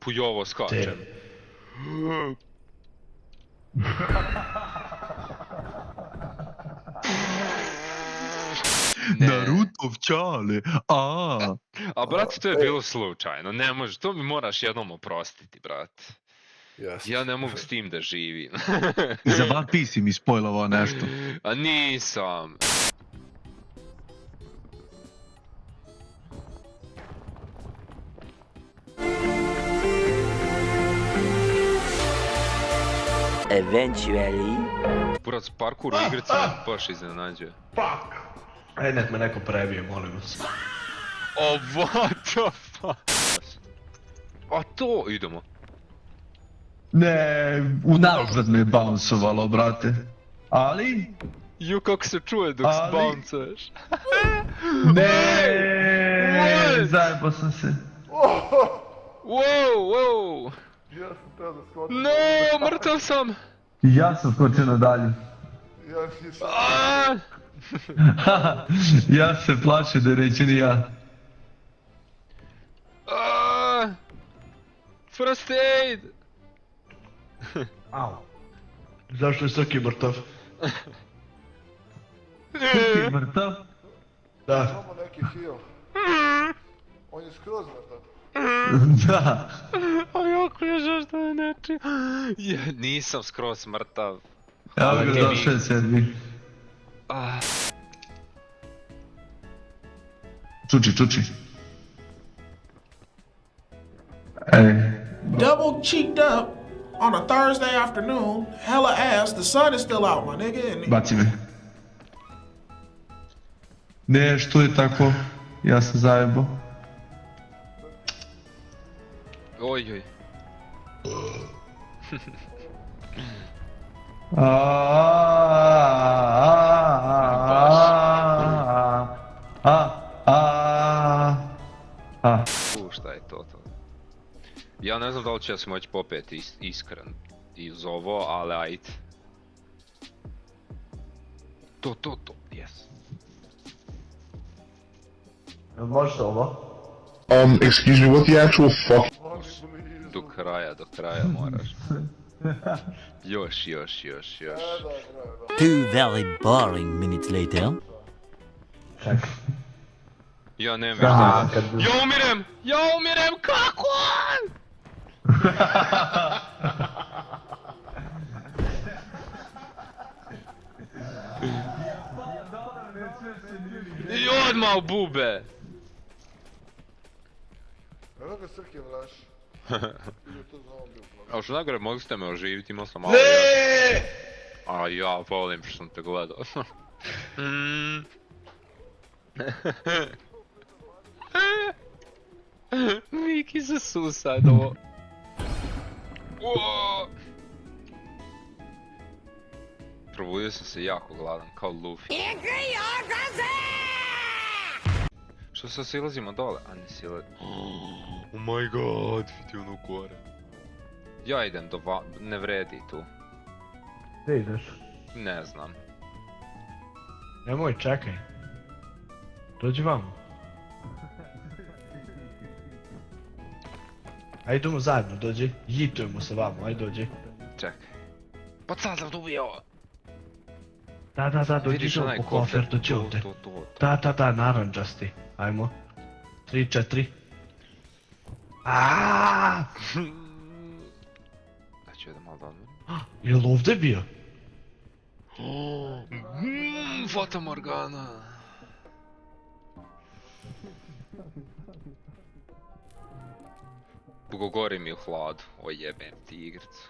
Pujovo skačem. Narutov čale, a. A brat, to je bilo slučajno, ne može, to mi moraš jednom oprostiti, brat. Ja ne mogu s tim da živim. Za One Piece mi spojlovao nešto. A nisam. Eventually. Burac, parkour u igrici me baš iznenađuje. Fuck! Aj, nek me neko prebije, molim vas. Oh, what the fuck? A to, idemo. Ne, unazad me bouncovalo, brate. Ali? Ju, kako se čuje dok Ali- bouncuješ. Ne, zajebao sam se. Wow, wow. Ja sam teo da skočim. No, mrtav sam. Ja sam skočio na dalje. Ja nisam. Aaaa. Ja se plašim da neću ni ja. First aid. Au. Zašto je Srki mrtav? Ti mrtav? Da. Samo neki heal. On je skroz mrtav. Da. A jako je zašto je neči. Nisam skroz mrtav. Ja Ali ga nije došao sedmi. Ah. Čuči. Ej. Double cheeked up on a Thursday afternoon, hella ass, the sun is still out, my nigga. And Baci me. Ne, što je tako? Ja sam zajebao. Oj. Šta je to? Ja ne znam da li ću ja se moći popeti iskren iz ovo, ali ajde. To, yes. Možeš ovo? Excuse me, what the actual fuck? Do kraja moraš. Još. Two very boring minutes later. Čekaj. Ja nemam Da, više kad... Ja umirem, kako? I odmah u bube. Evo ga Srki vraš. Ili to zombi upravo. A što najgore, mogli ste me oživiti, imao sam malo... Ne! A ja volim što sam te gledao. Miki za suicidovo. Probudio sam se jako gladan, kao Luffy. Što se silazimo dole? A ne silazimo. Oh my god, vidi ono gore. Ja idem do ne vredi tu. Gdje ideš? Ne znam. Nemoj, čekaj. Dođi vamo. Ajde idemo zajedno, dođi. Jitujemo se vamo, ajde dođi. Čekaj. Pa sad sam ubio! Da, dođi Vidiš do onaj po kofer, dođi ovdje. Da, naranđasti. Ajmo. 3, 4. Aaaa! Da ću jedan malo da odmah. Jel ovdje bio? Fata Morgana! Dugo gori mi u hladu, o jebem ti igricu.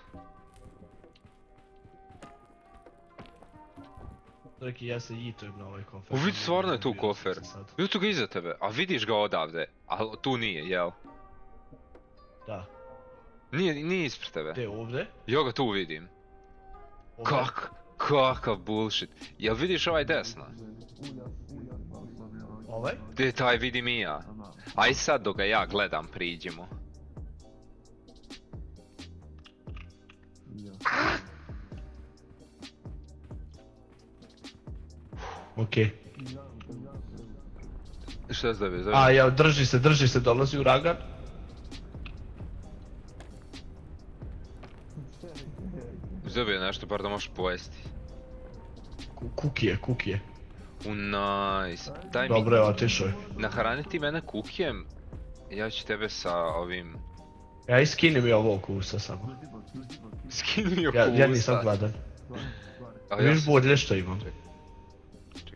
Dreki, ja se jitujem na ovaj kofer. Vidi, stvarno je tu kofer. Vidio tu ga iza tebe, a vidiš ga odavde, a tu nije, jel? Da. Nije ispred tebe. Gdje, ovdje? Ja ga tu vidim. Ovdje. Kakav bullshit. Jel vidiš ovaj desno? Ovaj? Gdje taj vidim i ja. Aj sad dok ga ja gledam priđimo. Okej. Šta zove? A, ja, drži se, dolazi uragan. Uzeo nešto, bar da možeš pojesti. Kukije. Nice. Daj mi, Dobro je otišao. nahraniti mene kukijem, ja ću tebe sa ovim... Ja i skini mi ovo okusa samo. Skini mi oko Ja nisam usta. gladan. A ja Viš sam... bolje što imam.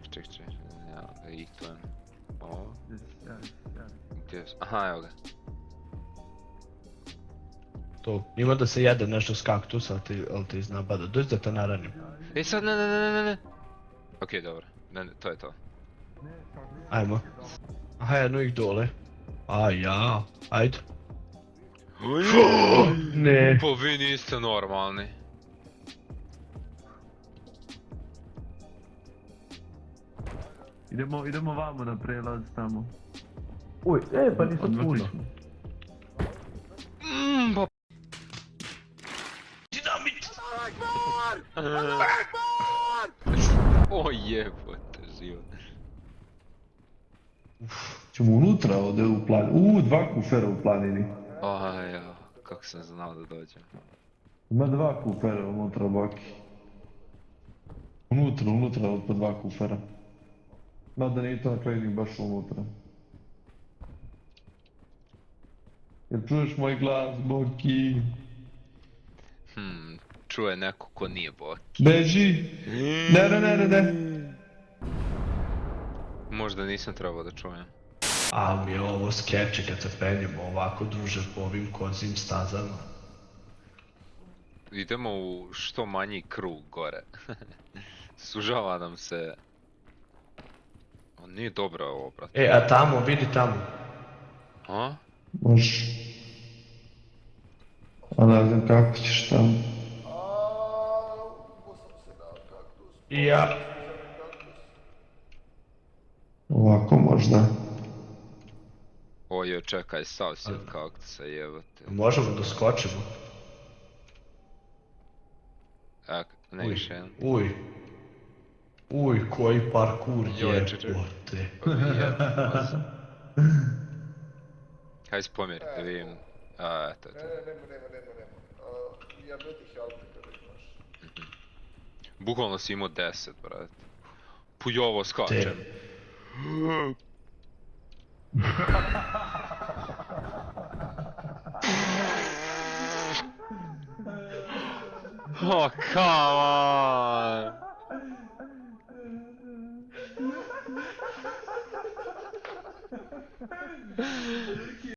Ček. Ja ga itujem. Ovo. Gdje su? Aha, evo ga. To, ima da se jede nešto s kaktusa, ali ti zna bada. Dođi da te naranim. Ej sad, ne. Okej, dobro. Ne, to je to. Ajmo. Aha, jedno ih dole. A ja, ajde. Ne. Pa vi niste normalni. Idemo vamo na prelaz tamo. Uj, pa nisam puno. Pa... O jebote, život. Ćemo unutra ovdje u planini. 2 kufera u planini. Aj, kako sam znao da dođem. Ima 2 kufera unutra, baki. Unutra, od po 2 kufera. Mada nije to na kraju ni baš unutra. Jel čuješ moj glas, Boki? Čuje neko ko nije bot. Beži! Ne! Možda nisam trebao da čujem. A mi je ovo skeče kad se penjemo ovako duže po ovim kozim stazama. Idemo u što manji krug gore. Sužava nam se... Nije dobro ovo, brate. A tamo, vidi tamo. A? Može. A ne znam kako ćeš tamo. I ja. Ovako možda. Ojoj, čekaj, sav si od kaktusa, jebote. Možemo da skočimo. Ne više jedan. Uj, koji parkour Joj, čekaj. jebote. Hajde spomjeri da vidim. Eto. Nema. Ja bih helpe kada imaš. Bukvalno si imao 10, brate. Pujovo skačem. Oh, come on!